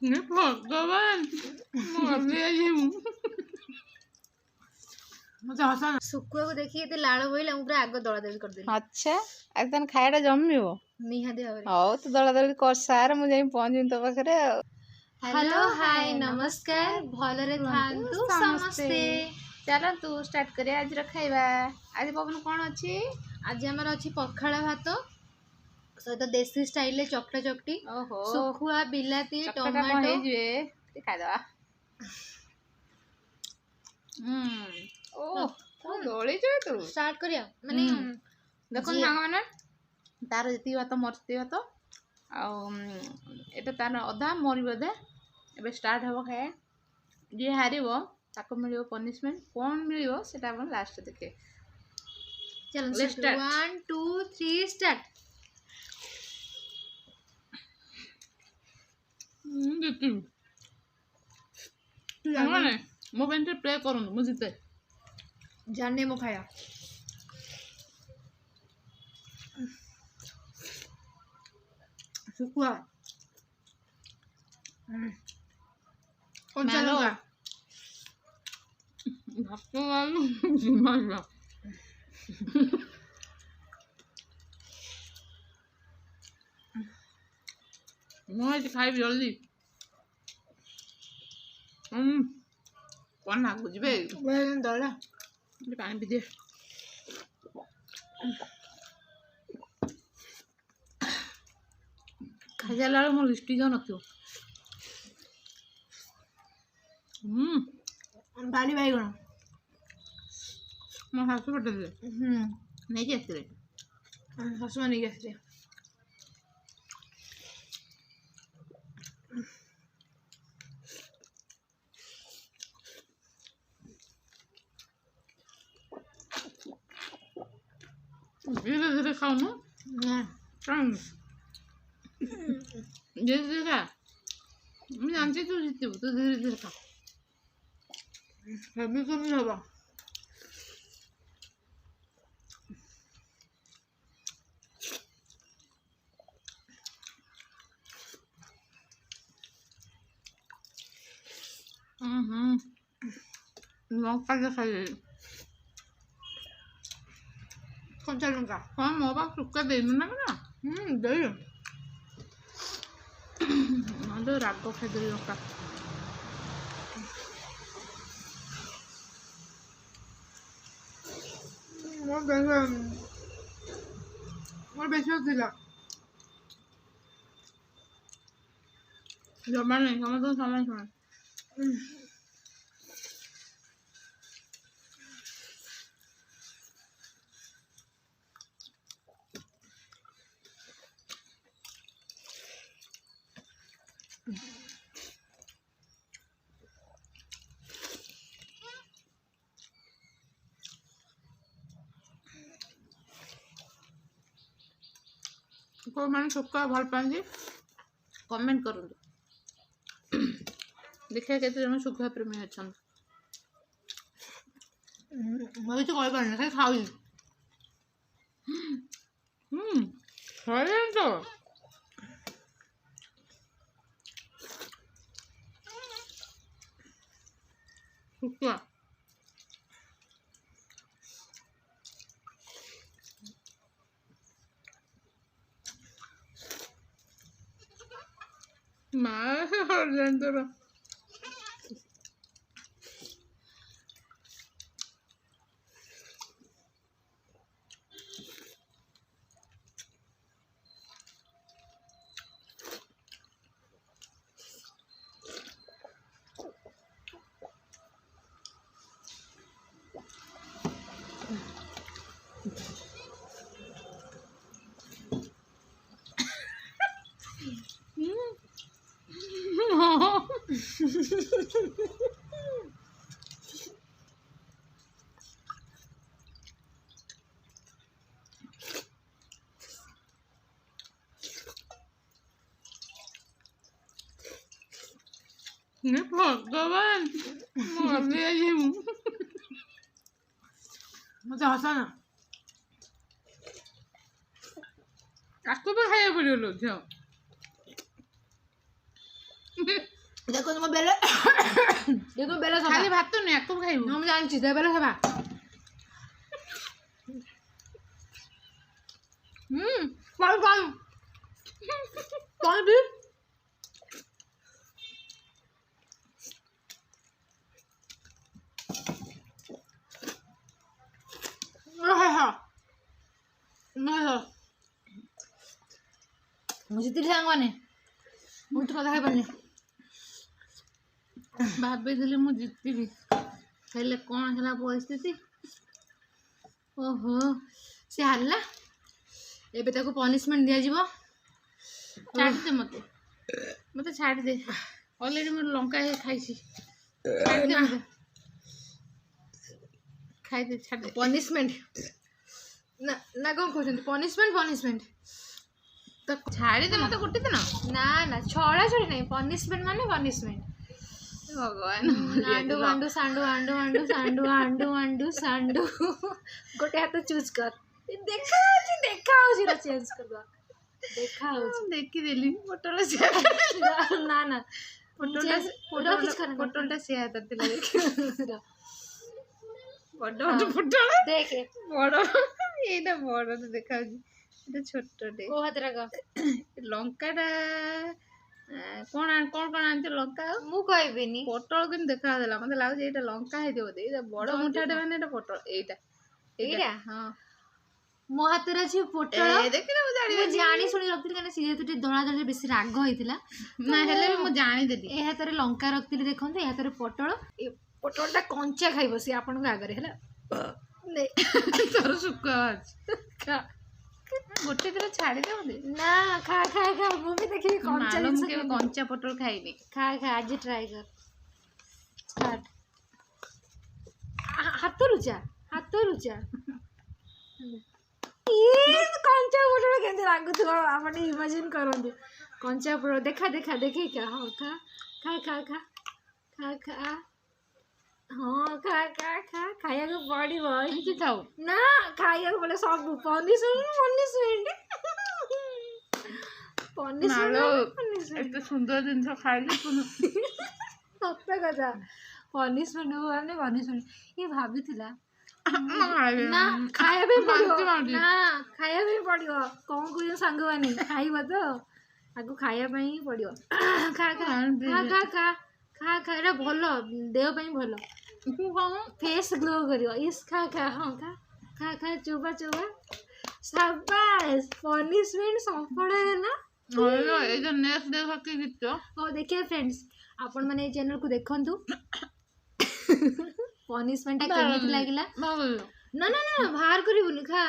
ভগবান ମତେ ହସ ଶୁଖୁଆକୁ ଦେଖିକି ଏତେ ଲାଳ ବୋହିଲା ମୁଁ ପୁରା ଆଗ ଦଳାଦଳି କରିଦେଲି। ଆଚ୍ଛା ଆଜି ତାହେଲେ ଖାଇବାଟା ଜମିବ। ନିହାତି ଭାବରେ। ହଉ ତୁ ଦଳାଦଳି କର ସାର ମୁଁ ଯାଇ ପହଞ୍ଚିବି ତୋ ପାଖରେ ଆଉ। ହ୍ୟାଲୋ ହାय ନମସ୍କାର ଭଲରେ ଥାନ୍ତୁ ସମସ୍ତେ। ଚାଲନ୍ତୁ ଷ୍ଟାର୍ଟ କରିବା ଆଜିର ଖାଇବା। ଆଜି ପବନ କଣ ଅଛି? ଆଜି ଆମର ଅଛି ପଖାଳ ଭାତ ସହିତ ଦେଶୀ ଷ୍ଟାଇଲରେ ଚକଟା ଚକଟି, ଓହୋ ଶୁଖୁଆ, ବିଲାତି, ଚକଟା କଣ ଟମାଟୋ। ହେଇଯିବେ ଖାଇଦବା। ଓହ କଣ ଦଳିଛୁ ତୁ? ଷ୍ଟାର୍ଟ କରିବା ମାନେ ଦେଖନ୍ତୁ ସାଙ୍ଗମାନେ ତାର ଯେତିକି ଭାତ ମୋର ସେତିକି ଭାତ ଆଉ ଏଇଟା ତାର ଅଧା ମୋରି ବୋଧେ। ଏବେ ଷ୍ଟାର୍ଟ ହେବ ଖାଇବା। ଯିଏ ହାରିବ ତାକୁ ମିଳିବ ପନିଶମେଣ୍ଟ। କ'ଣ ମିଳିବ ସେଟା ଆପଣ ଲାଷ୍ଟରେ ଦେଖିବେ। ଚାଲନ୍ତୁ 1 2 3 ଷ୍ଟାର୍ଟ। ଜିତିବି ସାଙ୍ଗମାନେ ମୋ ପାଇଁ ଟିକେ ପ୍ରେ କରନ୍ତୁ ମୁଁ ଜିତେ। ଜାଣିନି ମୋ ଖାଇବା ଶୁଖୁଆ କଞ୍ଚା ଲଙ୍କା ଭାତ ଜମା ମୁଁ ଆଜି ଖାଇବି ଜଲ୍ଦି। କ'ଣ ଲାଗୁଛି ବେ? ଦଳା ପାଣି ପିଇଦିଏ। ଖାଇସାରିଲା ବେଳକୁ ମୋ ଲିପଷ୍ଟିକ୍ ଆଉ ନଥିବ। ବାଲି ବାଇଗଣ ମୋ ଶାଶୁ ପଠେଇଥିଲେ ନେଇକି ଆସିଥିଲେ। ଶାଶୁମା ନେଇକି ଆସିଥିଲେ। ଧୀରେ ଧୀରେ ଖାଉନୁ କାହିଁକି? ଧୀରେ ଧୀରେ ଖା। ମୁଁ ଜାଣିଛି ତୁ ଜିତିବୁ। ତୁ ଧୀରେ ଧୀରେ ଖା। ହେବି କେମିତି ହବ? ଲଙ୍କା ଯେ ଖାଇଦେବି। କଞ୍ଚା ଲଙ୍କା କ'ଣ ମୋ ପାଖକୁ ଶୁଖା ଦେଇନୁ ନା କ'ଣ? ଦେଇ ନହେଲେ ରାଗ ଖାଇଦେବି ଲଙ୍କା। ମୋର ବେଶୀ ଥିଲା ଜମା ନାହିଁ ସମସ୍ତଙ୍କୁ ସମାନ ସମାନ। କେଉଁମାନେ ଶୁଖୁଆ ଭଲ ପାଆନ୍ତି କମେଣ୍ଟ କରନ୍ତୁ। ଦେଖିବା କେତେ ଜଣ ଶୁଖୁଆ ପ୍ରେମୀ ଅଛନ୍ତି। ମୁଁ କିଛି କହିପାରୁନି ଖାଲି ଖାଉଛି। ଖାଇଲେଣି ତ ଶୁଖୁଆ ମା ହରିଲାଣି ତୋର। ଭଗବାନ ମରିଯିବୁ। ମତେ ହସ ନା ତାକୁ ବି ଖାଇବାକୁ ପଡ଼ିବ ଲୋ ଝିଅ। देखो तुम बेले देखो बेले सब खाली भात नहीं आको खाइबू हम जानछि दे बेले सब कौन भी मुझे तिल सांगवाने मुझे तो कथा खाई पारनी भाभी मु जितबी हेले कौन है परिस्थिति ओहो से हारला एबे ताको पनिशमेंट दिया जीवो छाड़ दे मते छाड़ दे ऑलरेडी मैं लंका है खाइसी छाड़ दे मते खाई दे छाड़ दे पनिशमेंट ना ना कौन कहते पनिशमेंट पनिशमेंट तो छाड़ी दे मते गोटे दिन ना ना छड़ा छड़ी नहीं पनिशमेंट माने पनिशमेंट भगवान आंडू आंडू सांडू आंडू आंडू सांडू आंडू आंडू सांडू गोटे हाथ चूज कर देखा होची रे चेंज कर दो देखा होची देखी देली फोटोला से ना ना फोटोला से हाथ दिला देखी बड़ फोटोला देख बड़ एटा बड़ तो देखा এটা ছোটটে को हाथ रखा লঙ্কাটা কোন কোন কোন আনতে লঙ্কা মু কইবেনি পটল কিন্তু দেখা দেলা মতে লাগুছে এটা লঙ্কা হইতে বদে এটা বড় মুঠাটা মানে এটা পটল এইটা এইটা হ্যাঁ মো হাতের আছে পটল এই দেখি না ମୁଁ ଜାଣି ଶୁଣି ରଖିଥିଲି କାରଣ ସିଏ ଯେହେତୁ ଟିକେ ଦଳା ଦଳରେ ବେଶୀ ରାଗ ହେଇଥିଲା ନା ହେଲେ ବି ମୁଁ ଜାଣିଦେଲି ଏ ହାତରେ ଲଙ୍କା ରଖିଥିଲି ଦେଖନ୍ତୁ ଏ ହାତରେ ପୋଟଳ ଏ ପୋଟଳଟା କଞ୍ଚା ଖାଇବ ସିଏ ଆପଣଙ୍କ ଆଗରେ ହେଲା ତୋର ଶୁଖ ଅଛି ଗୋଟେ ଥର ଛାଡ଼ିଦେ ମତେ ନା ଖା ଖା ଖା ମୁଁ ବି ଦେଖିବି କଞ୍ଚା ଜିନିଷ କେବେ କଞ୍ଚା ପୋଟଳ ଖାଇନି ଖା ଖା ଆଜି ଟ୍ରାଏ କର ଷ୍ଟାର୍ଟ ହାତରୁ ଯା କଞ୍ଚା ପୋଟଳ କେମିତି ଲାଗୁଥିବ ଆପଣ ଇମାଜିନ୍ କରନ୍ତୁ କଞ୍ଚା ପୋଟଳ ଦେଖା ଦେଖି ଖା ହଁ ଖା ଖା ଖା ଖା ଖା ଖା ହଁ ଖା ଖା ଖା ଖାଇବାକୁ ପଡ଼ିବ ଏମିତି ଥାଉ ନା ଖାଇବାକୁ ପଡ଼ିବ ସବୁ ପନିଶମେଣ୍ଟ ଏତେ ସୁନ୍ଦର ଜିନିଷ ଖାଇଲି ସତ କଥା ପନିଶମେଣ୍ଟ ମାନେ ପନିଶମେଣ୍ଟ ଇଏ ଭାବିଥିଲା ନା ଖାଇବା ପାଇଁ ପଡ଼ିବ ନା ଖାଇବା ପାଇଁ ପଡ଼ିବ କ'ଣ କହୁଛ ସାଙ୍ଗମାନେ ଖାଇବ ତ ଆକୁ ଖାଇବା ପାଇଁ ହିଁ ପଡ଼ିବ ଖା ଖା ଖା ଖା ଖା ଖା ଏଇଟା ଭଲ ଦେହ ପାଇଁ ଭଲ ଫେସ୍ ଗ୍ଲୋ କରିବ ଇସ୍ ଖା ଖା ହଁ ଖା ଖା ଖା ଚୋବା ସାବାସ୍ ପନିଶମେଣ୍ଟ ସଫଳ ହେଲା ହଉ ଦେଖିବା ଫ୍ରେଣ୍ଡସ୍ ଆପଣମାନେ ଏଇ ଚ୍ୟାନେଲକୁ ଦେଖନ୍ତୁ ପନିଶମେଣ୍ଟଟା କେମିତି ଲାଗିଲା ନା ନା ନା ବାହାର କରିବୁନି ଖା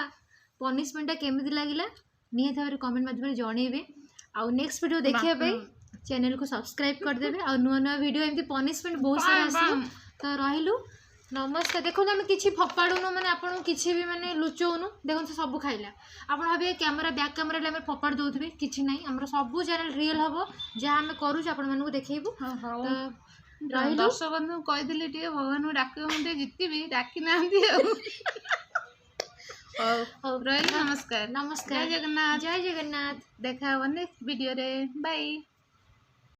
ପନିଶମେଣ୍ଟଟା କେମିତି ଲାଗିଲା ନିହାତି ଭାବରେ କମେଣ୍ଟ ମାଧ୍ୟମରେ ଜଣେଇବେ ଆଉ ନେକ୍ସଟ ଭିଡ଼ିଓ ଦେଖିବା ପାଇଁ ଚ୍ୟାନେଲକୁ ସବସ୍କ୍ରାଇବ୍ କରିଦେବେ ଆଉ ନୂଆ ନୂଆ ଭିଡ଼ିଓ ଏମିତି ପନିଶମେଣ୍ଟ ବହୁତ ସାରା ଆସିବ ତ ରହିଲୁ ନମସ୍କାର ଦେଖନ୍ତୁ ଆମେ କିଛି ଫୋପାଡ଼ୁନୁ ମାନେ ଆପଣଙ୍କୁ କିଛି ବି ମାନେ ଲୁଚଉନୁ ଦେଖନ୍ତୁ ସବୁ ଖାଇଲା ଆପଣ ଭାବିବେ କ୍ୟାମେରା ବ୍ୟାକ୍ କ୍ୟାମେରାରେ ଆମେ ଫୋପାଡ଼ି ଦେଉଥିବେ କିଛି ନାହିଁ ଆମର ସବୁ ଚ୍ୟାନେଲ ରିଏଲ୍ ହେବ ଯାହା ଆମେ କରୁଛୁ ଆପଣମାନଙ୍କୁ ଦେଖେଇବୁ ଦର୍ଶକ ବନ୍ଧୁ କହିଥିଲି ଟିକେ ଭଗବାନଙ୍କୁ ଡାକିବ ମୁଁ ଟିକେ ଜିତିବି ଡାକି ନାହାନ୍ତି ଆଉ ହଉ ରହିଲି ନମସ୍କାର ନମସ୍କାର ଜୟ ଜଗନ୍ନାଥ ଦେଖା ହବ ନେକ୍ସଟ ଭିଡ଼ିଓରେ ବାଇ।